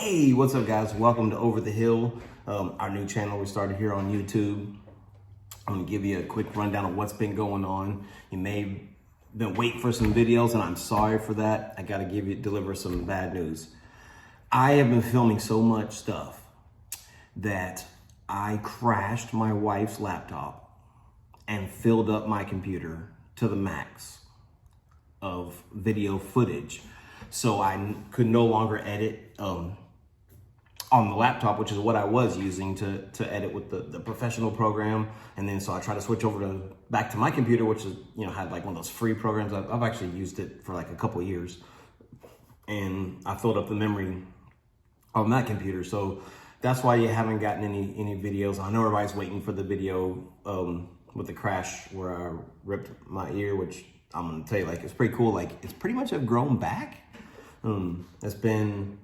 Hey, what's up guys? Welcome to Over the Hill, our new channel we started here on YouTube. I'm gonna give you a quick rundown of what's been going on. You may have been waiting for some videos and I'm sorry for that. I gotta deliver some bad news. I have been filming so much stuff that I crashed my wife's laptop and filled up my computer to the max of video footage. So I could no longer edit on the laptop, which is what I was using to edit with the professional program. And then so I tried to switch over back to my computer, which is, had like one of those free programs. I've actually used it for like a couple of years. And I filled up the memory on that computer. So that's why you haven't gotten any videos. I know everybody's waiting for the video with the crash where I ripped my ear, which I'm gonna tell you, like, it's pretty cool. Like, it's pretty much have grown back. It's been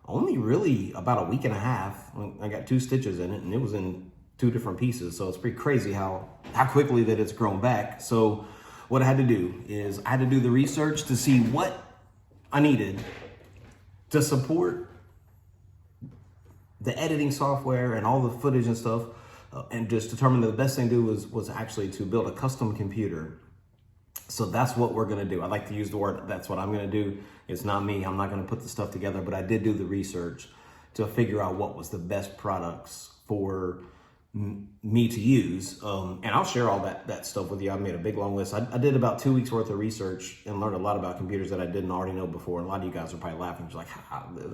only really about a week and a half. I got 2 stitches in it and it was in 2 different pieces. So it's pretty crazy how quickly that it's grown back. So what I had to do is I had to do the research to see what I needed to support the editing software and all the footage and stuff, and just determine that the best thing to do was actually to build a custom computer. So that's what we're gonna do. I like to use the word, that's what I'm gonna do. It's not me, I'm not gonna put the stuff together, but I did do the research to figure out what was the best products for me to use. And I'll share all that stuff with you. I made a big long list. I did about 2 weeks worth of research and learned a lot about computers that I didn't already know before. And a lot of you guys are probably laughing, just like,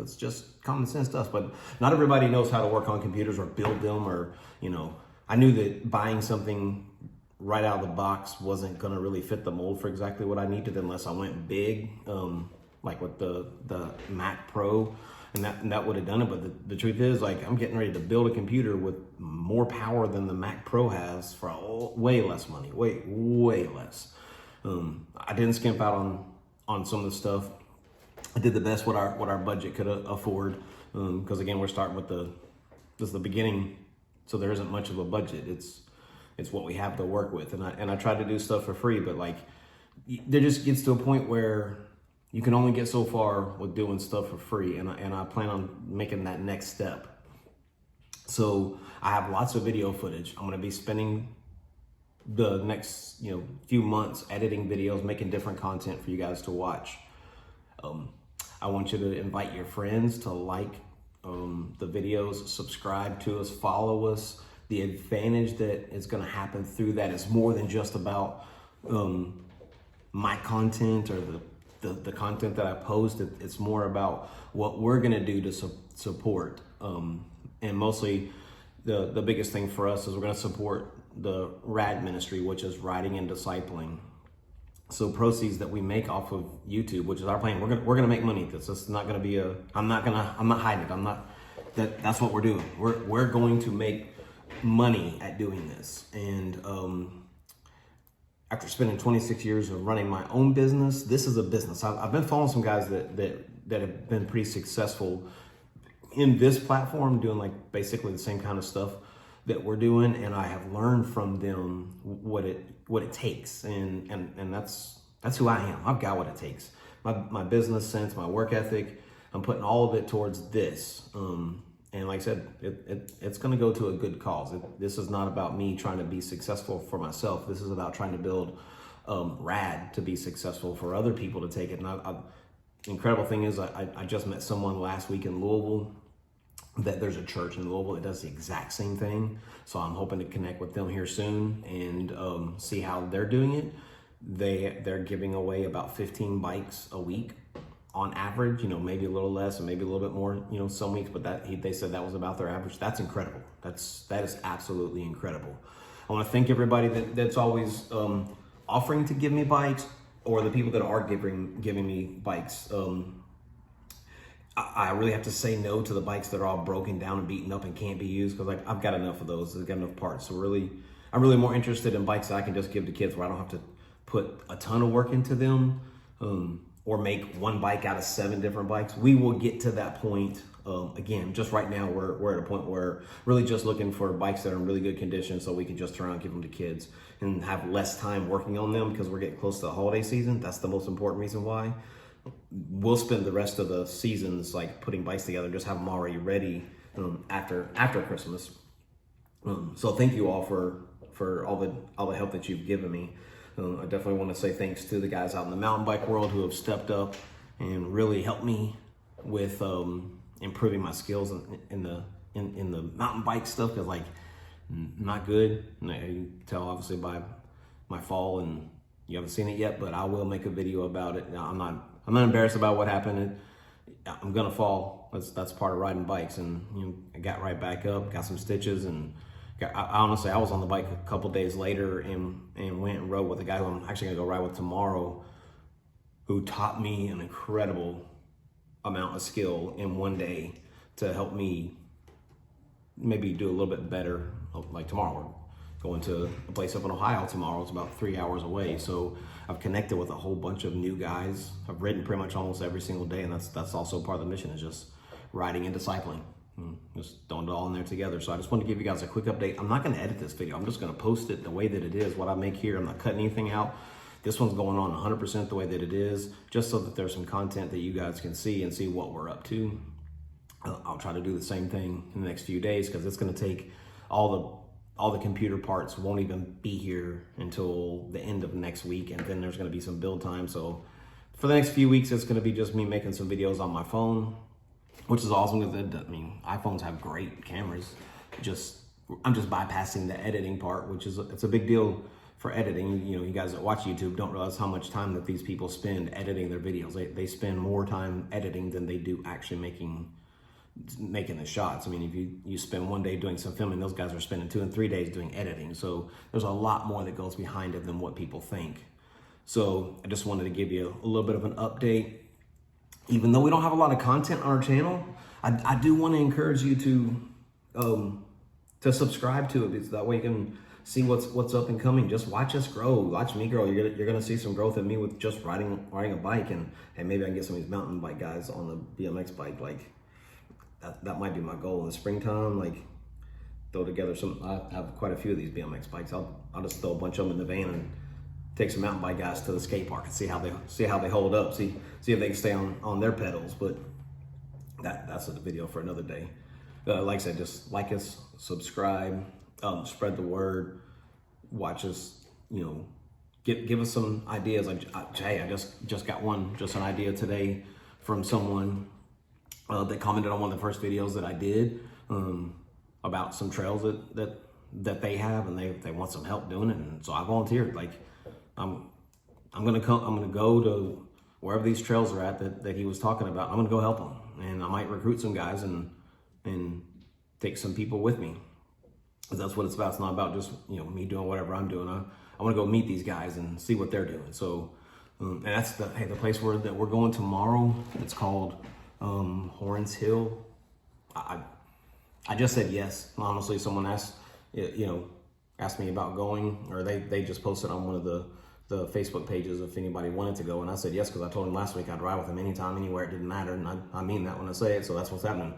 it's just common sense stuff. But not everybody knows how to work on computers or build them, or, I knew that buying something right out of the box wasn't gonna really fit the mold for exactly what I needed unless I went big, like with the Mac Pro, and that would have done it. But the truth is, like, I'm getting ready to build a computer with more power than the Mac Pro has for way less money, way less. I didn't skimp out on some of the stuff. I did the best what our budget could afford, because again, we're starting with this is the beginning, so there isn't much of a budget. It's what we have to work with, and I try to do stuff for free, but like, there just gets to a point where you can only get so far with doing stuff for free, and I plan on making that next step. So I have lots of video footage. I'm gonna be spending the next few months editing videos, making different content for you guys to watch. I want you to invite your friends to like the videos, subscribe to us, follow us. The advantage that is going to happen through that is more than just about my content or the content that I post. It's more about what we're going to do to support. And mostly the biggest thing for us is we're going to support the RAD ministry, which is Writing and Discipling. So proceeds that we make off of YouTube, which is our plan, we're gonna make money at this. It's not gonna be I'm not hiding it. That's what we're doing. We're going to make money at doing this. And after spending 26 years of running my own business, this is a business. I've been following some guys that have been pretty successful in this platform, doing like basically the same kind of stuff that we're doing, and I have learned from them what it takes, and that's who I am. I've got what it takes. My business sense, my work ethic, I'm putting all of it towards this. And like I said, it's going to go to a good cause. This is not about me trying to be successful for myself. This is about trying to build RAD to be successful for other people to take it. And incredible thing is, I just met someone last week in Louisville, that there's a church in Louisville that does the exact same thing. So I'm hoping to connect with them here soon and see how they're doing it. They're giving away about 15 bikes a week on average, maybe a little less and maybe a little bit more, some weeks, but they said that was about their average. That's incredible. That is absolutely incredible. I want to thank everybody that's always offering to give me bikes, or the people that are giving me bikes. I really have to say no to the bikes that are all broken down and beaten up and can't be used, because I've got enough of those. I've got enough parts. So I'm really more interested in bikes that I can just give to kids, where I don't have to put a ton of work into them, or make one bike out of 7 different bikes. We will get to that point. Again, just right now, we're at a point where really just looking for bikes that are in really good condition, so we can just turn around and give them to kids and have less time working on them, because we're getting close to the holiday season. That's the most important reason why. we'll spend the rest of the seasons like putting bikes together, just have them already ready after Christmas. So thank you all for all the help that you've given me. I definitely want to say thanks to the guys out in the mountain bike world who have stepped up and really helped me with improving my skills in the mountain bike stuff, because like not good. You can tell obviously by my fall, and you haven't seen it yet, but I will make a video about it. I'm not embarrassed about what happened. I'm gonna fall. That's part of riding bikes, and I got right back up, got some stitches, and honestly, I was on the bike a couple days later and went and rode with a guy who I'm actually gonna go ride with tomorrow, who taught me an incredible amount of skill in one day to help me maybe do a little bit better. Like tomorrow, we're going to a place up in Ohio tomorrow. It's about 3 hours away. So I've connected with a whole bunch of new guys. I've ridden pretty much almost every single day, and that's also part of the mission, is just riding and discipling. Just throwing it all in there together. So I just want to give you guys a quick update. I'm not going to edit this video. I'm just going to post it the way that it is. What I make here, I'm not cutting anything out. This one's going on 100% the way that it is, just so that there's some content that you guys can see and see what we're up to. I'll try to do the same thing in the next few days, because it's going to take all the computer parts won't even be here until the end of next week, and then there's going to be some build time. So for the next few weeks, it's going to be just me making some videos on my phone, which is awesome, because I mean, iPhones have great cameras. I'm just bypassing the editing part, which is it's a big deal for editing. You guys that watch YouTube don't realize how much time that these people spend editing their videos. They spend more time editing than they do actually making the shots. I mean, if you spend one day doing some filming, those guys are spending 2 and 3 days doing editing. So there's a lot more that goes behind it than what people think. So I just wanted to give you a little bit of an update. Even though we don't have a lot of content on our channel, I do want to encourage you to subscribe to it, because that way you can see what's up and coming. Just watch us grow. Watch me grow. You're gonna see some growth in me with just riding a bike, and maybe I can get some of these mountain bike guys on the BMX bike. Like that might be my goal in the springtime. Like throw together some. I have quite a few of these BMX bikes. I'll just throw a bunch of them in the van and take some mountain bike guys to the skate park and see how they hold up. See if they can stay on their pedals. But that's a video for another day. Like I said, just like us, subscribe, spread the word, watch us. Give us some ideas. I just got an idea today from someone that commented on one of the first videos that I did about some trails that they have, and they want some help doing it. And so I volunteered. Like I'm gonna go to wherever these trails are at that he was talking about. I'm gonna go help them, and I might recruit some guys and take some people with me. Because that's what it's about. It's not about just me doing whatever I'm doing. I want to go meet these guys and see what they're doing. So and that's the place that we're going tomorrow. It's called Horns Hill. I just said yes. Honestly, someone asked me about going, or they just posted on one of the Facebook pages if anybody wanted to go, and I said yes, because I told him last week I'd ride with him anytime, anywhere. It didn't matter, and I mean that when I say it. So that's what's happening.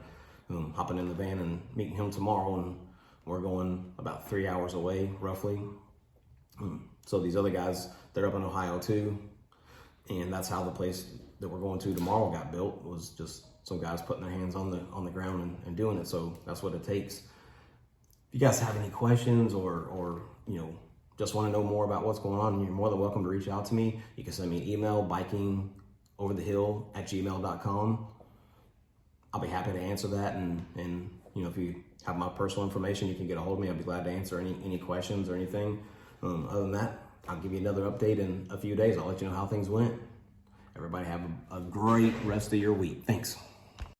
Hopping in the van and meeting him tomorrow, and we're going about 3 hours away roughly. So these other guys, they're up in Ohio too, and that's how the place that we're going to tomorrow got built, was just some guys putting their hands on the ground and doing it. So that's what it takes. If you guys have any questions or just want to know more about what's going on, you're more than welcome to reach out to me. You can send me an email, bikingoverthehill@gmail.com. I'll be happy to answer that. And if you have my personal information, you can get a hold of me. I'll be glad to answer any questions or anything. Other than that, I'll give you another update in a few days. I'll let you know how things went. Everybody have a great rest of your week. Thanks.